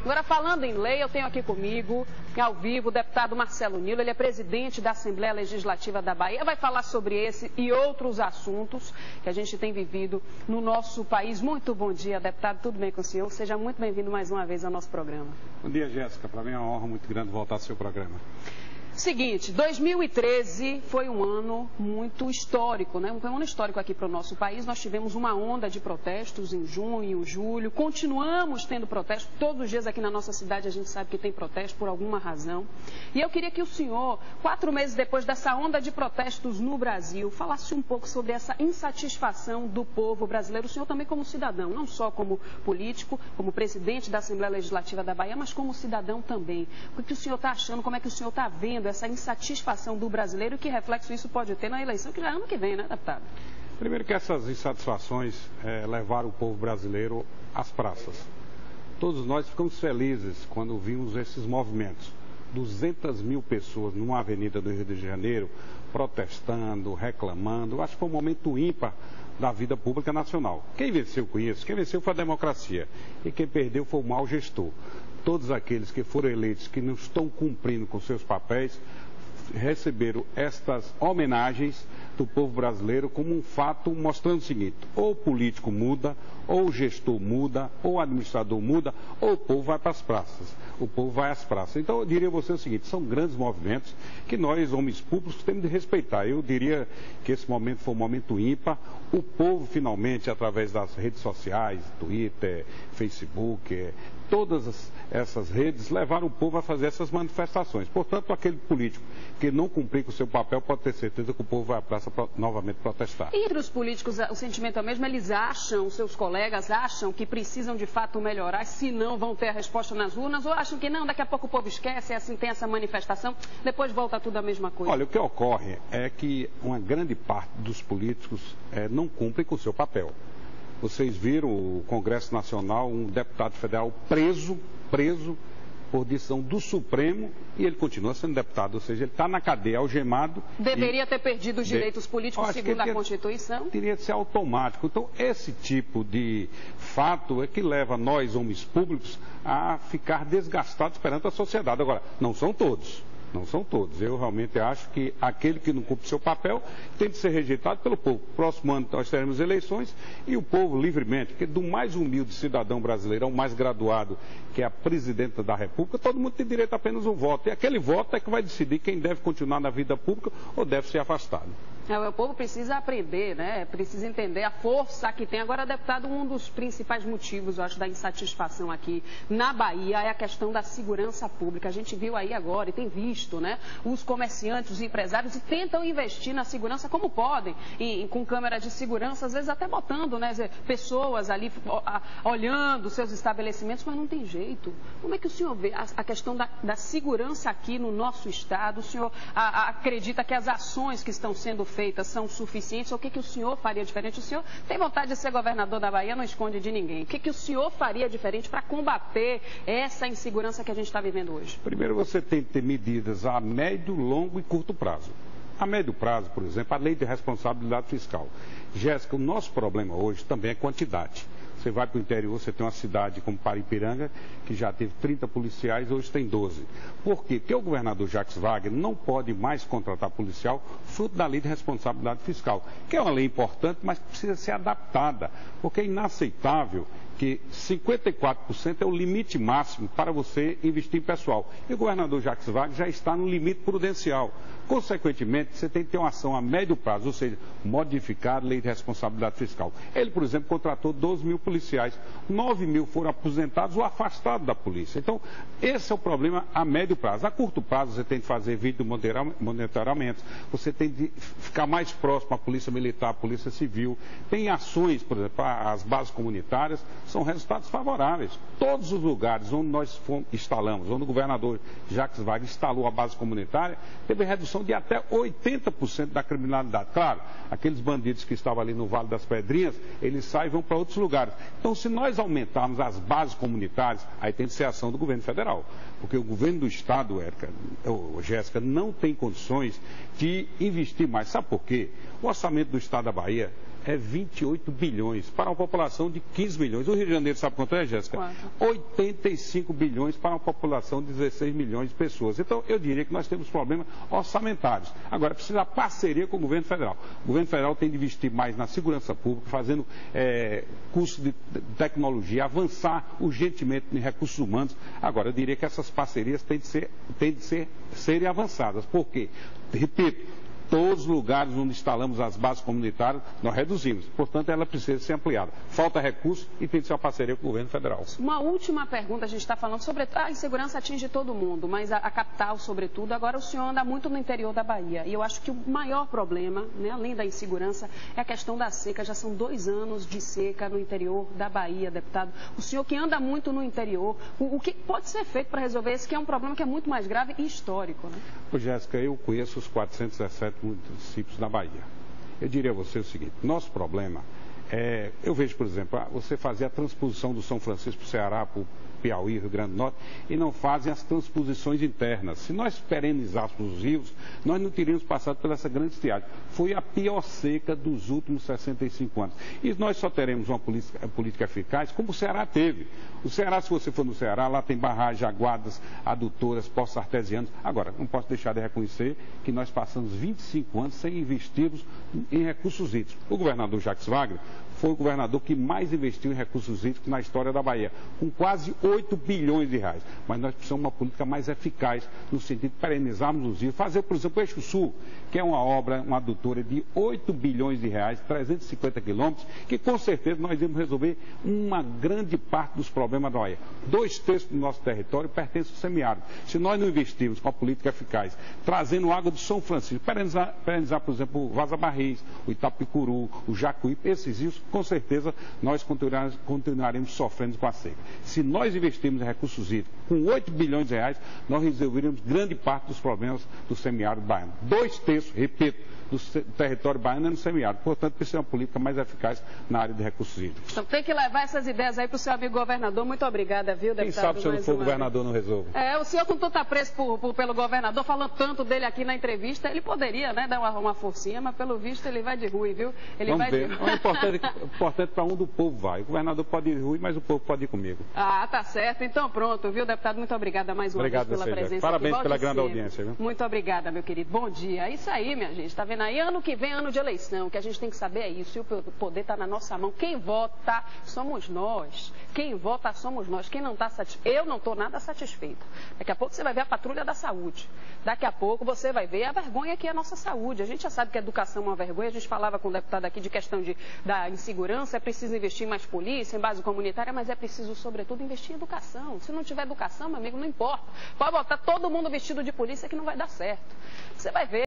Agora, falando em lei, eu tenho aqui comigo, ao vivo, o deputado Marcelo Nilo. Ele é presidente da Assembleia Legislativa da Bahia. Vai falar sobre esse e outros assuntos que a gente tem vivido no nosso país. Muito bom dia, deputado. Tudo bem com o senhor? Seja muito bem-vindo mais uma vez ao nosso programa. Bom dia, Jéssica. Para mim é uma honra muito grande voltar ao seu programa. Seguinte, 2013 foi um ano muito histórico, né? Foi um ano histórico aqui para o nosso país. Nós tivemos uma onda de protestos em junho, julho. Continuamos tendo protestos. Todos os dias aqui na nossa cidade a gente sabe que tem protesto por alguma razão. E eu queria que o senhor, 4 meses depois dessa onda de protestos no Brasil, falasse um pouco sobre essa insatisfação do povo brasileiro. O senhor também como cidadão, não só como político, como presidente da Assembleia Legislativa da Bahia, mas como cidadão também. O que o senhor está achando? Como é que o senhor está vendo essa insatisfação do brasileiro e que reflexo isso pode ter na eleição que já é ano que vem, né, deputado? Primeiro que essas insatisfações levaram o povo brasileiro às praças. Todos nós ficamos felizes quando vimos esses movimentos. 200 mil pessoas numa avenida do Rio de Janeiro protestando, reclamando. Eu acho que foi um momento ímpar da vida pública nacional. Quem venceu com isso? Quem venceu foi a democracia e quem perdeu foi o mau gestor. Todos aqueles que foram eleitos, que não estão cumprindo com seus papéis, receberam estas homenagens do povo brasileiro como um fato mostrando o seguinte: ou o político muda, ou o gestor muda, ou o administrador muda, ou o povo vai para as praças. O povo vai às praças. Então eu diria a você o seguinte: são grandes movimentos que nós, homens públicos, temos de respeitar. Eu diria que esse momento foi um momento ímpar. O povo finalmente, através das redes sociais, Twitter, Facebook, todas essas redes levaram o povo a fazer essas manifestações. Portanto, aquele político que não cumprir com o seu papel pode ter certeza que o povo vai à praça novamente protestar. Entre os políticos, o sentimento é o mesmo? Eles acham, seus colegas acham que precisam de fato melhorar, se não vão ter a resposta nas urnas, ou acham que não, daqui a pouco o povo esquece, assim tem essa manifestação, depois volta tudo a mesma coisa? Olha, o que ocorre é que uma grande parte dos políticos não cumpre com o seu papel. Vocês viram o Congresso Nacional, um deputado federal preso por decisão do Supremo e ele continua sendo deputado, ou seja, ele está na cadeia, algemado. Deveria ter perdido os direitos políticos segundo a Constituição? Teria de ser automático. Então, esse tipo de fato é que leva nós, homens públicos, a ficar desgastados perante a sociedade. Agora, não são todos. Não são todos. Eu realmente acho que aquele que não cumpre seu papel tem de ser rejeitado pelo povo. Próximo ano nós teremos eleições e o povo livremente, porque do mais humilde cidadão brasileiro ao mais graduado, que é a presidenta da República, todo mundo tem direito a apenas um voto. E aquele voto é que vai decidir quem deve continuar na vida pública ou deve ser afastado. O povo precisa aprender, né? Precisa entender a força que tem. Agora, deputado, um dos principais motivos, eu acho, da insatisfação aqui na Bahia é a questão da segurança pública. A gente viu aí agora e tem visto, né? Os comerciantes, os empresários e tentam investir na segurança como podem, com câmeras de segurança, às vezes até botando, né, pessoas ali olhando seus estabelecimentos, mas não tem jeito. Como é que o senhor vê a questão da segurança aqui no nosso estado? O senhor acredita que as ações que estão sendo feitas são suficientes? O que o senhor faria diferente? O senhor tem vontade de ser governador da Bahia, não esconde de ninguém. O que o senhor faria diferente para combater essa insegurança que a gente está vivendo hoje? Primeiro, você tem que ter medidas a médio, longo e curto prazo. A médio prazo, por exemplo, a lei de responsabilidade fiscal. Jéssica, o nosso problema hoje também é quantidade. Você vai para o interior, você tem uma cidade como Paripiranga, que já teve 30 policiais, hoje tem 12. Por quê? Porque o governador Jacques Wagner não pode mais contratar policial fruto da lei de responsabilidade fiscal, que é uma lei importante, mas precisa ser adaptada, porque é inaceitável que 54% é o limite máximo para você investir em pessoal. E o governador Jacques Wagner já está no limite prudencial. Consequentemente, você tem que ter uma ação a médio prazo, ou seja, modificar a lei de responsabilidade fiscal. Ele, por exemplo, contratou 12 mil policiais, 9 mil foram aposentados ou afastados da polícia. Então, esse é o problema a médio prazo. A curto prazo, você tem que fazer vídeo monitoramento, você tem de ficar mais próximo à polícia militar, à polícia civil. Tem ações, por exemplo, as bases comunitárias, são resultados favoráveis. Todos os lugares onde nós instalamos, onde o governador Jacques Wagner instalou a base comunitária, teve redução de até 80% da criminalidade. Claro, aqueles bandidos que estavam ali no Vale das Pedrinhas, eles saem e vão para outros lugares. Então, se nós aumentarmos as bases comunitárias, aí tem de ser ação do governo federal. Porque o governo do estado, Jéssica, não tem condições de investir mais. Sabe por quê? O orçamento do estado da Bahia é 28 bilhões para uma população de 15 milhões. O Rio de Janeiro sabe quanto é, Jéssica? Quanto? 85 bilhões para uma população de 16 milhões de pessoas. Então, eu diria que nós temos problemas orçamentários. Agora, precisa parceria com o governo federal. O governo federal tem de investir mais na segurança pública, fazendo curso de tecnologia, avançar urgentemente em recursos humanos. Agora, eu diria que essas parcerias têm de serem avançadas. Por quê? Repito, todos os lugares onde instalamos as bases comunitárias, nós reduzimos. Portanto, ela precisa ser ampliada. Falta recurso e tem de ser uma parceria com o governo federal. Uma última pergunta, a gente está falando sobre a insegurança atinge todo mundo, mas a capital, sobretudo. Agora, o senhor anda muito no interior da Bahia. E eu acho que o maior problema, né, além da insegurança, é a questão da seca. Já são 2 anos de seca no interior da Bahia, deputado. O senhor que anda muito no interior, o que pode ser feito para resolver esse que é um problema que é muito mais grave e histórico, né? Jéssica, eu conheço os 417 municípios da Bahia. Eu diria a você o seguinte, nosso problema eu vejo, por exemplo, você fazer a transposição do São Francisco para o Ceará, para o Piauí, Rio Grande do Norte, e não fazem as transposições internas. Se nós perenizássemos os rios, nós não teríamos passado por essa grande estiagem. Foi a pior seca dos últimos 65 anos. E nós só teremos uma política eficaz como o Ceará teve. O Ceará, se você for no Ceará, lá tem barragens, aguadas, adutoras, poços artesianos. Agora, não posso deixar de reconhecer que nós passamos 25 anos sem investirmos em recursos hídricos. O governador Jacques Wagner foi o governador que mais investiu em recursos hídricos na história da Bahia, com quase 8 bilhões de reais. Mas nós precisamos de uma política mais eficaz, no sentido de perenizarmos os rios. Fazer, por exemplo, o Eixo Sul, que é uma obra, uma adutora de 8 bilhões de reais, 350 quilômetros, que com certeza nós iremos resolver uma grande parte dos problemas da Bahia. 2/3 do nosso território pertence ao semiárido. Se nós não investirmos com a política eficaz, trazendo água do São Francisco, perenizar, por exemplo, o Vaza Barris, o Itapicuru, o Jacuípe, esses rios, com certeza nós continuaremos sofrendo com a seca. Se nós investirmos em recursos hídricos com 8 bilhões de reais, nós resolveríamos grande parte dos problemas do semiárido baiano. 2/3, repito, do território baiano é no semiárido. Portanto, precisa de uma política mais eficaz na área de recursos hídricos. Então tem que levar essas ideias aí para o seu amigo governador. Muito obrigada, viu, deputado? Quem sabe se eu não for governador não resolvo. O senhor, com tanto apreço pelo governador, falando tanto dele aqui na entrevista, ele poderia, né, dar uma forcinha, mas pelo visto ele vai de ruim, viu? Ele Vamos vai ver. De... É importante para onde o povo vai. O governador pode ir de ruim, mas o povo pode ir comigo. Ah, tá certo. Então pronto, viu, deputado? Muito obrigada mais uma vez pela presença. Parabéns aqui. Pela grande audiência, viu? Muito obrigada, meu querido. Bom dia. É isso aí, minha gente. Tá vendo aí? Ano que vem, ano de eleição. O que a gente tem que saber é isso. E o poder está na nossa mão. Quem vota somos nós. Quem vota somos nós. Quem não está satisfeito. Eu não estou nada satisfeito. Daqui a pouco você vai ver a patrulha da saúde. Daqui a pouco você vai ver a vergonha que é a nossa saúde. A gente já sabe que a educação é uma vergonha. A gente falava com o deputado aqui de questão da insegurança. É preciso investir em mais polícia, em base comunitária, mas é preciso, sobretudo, investir em educação. Se não tiver educação, meu amigo, não importa. Pode botar todo mundo vestido de polícia que não vai dar certo. Você vai ver.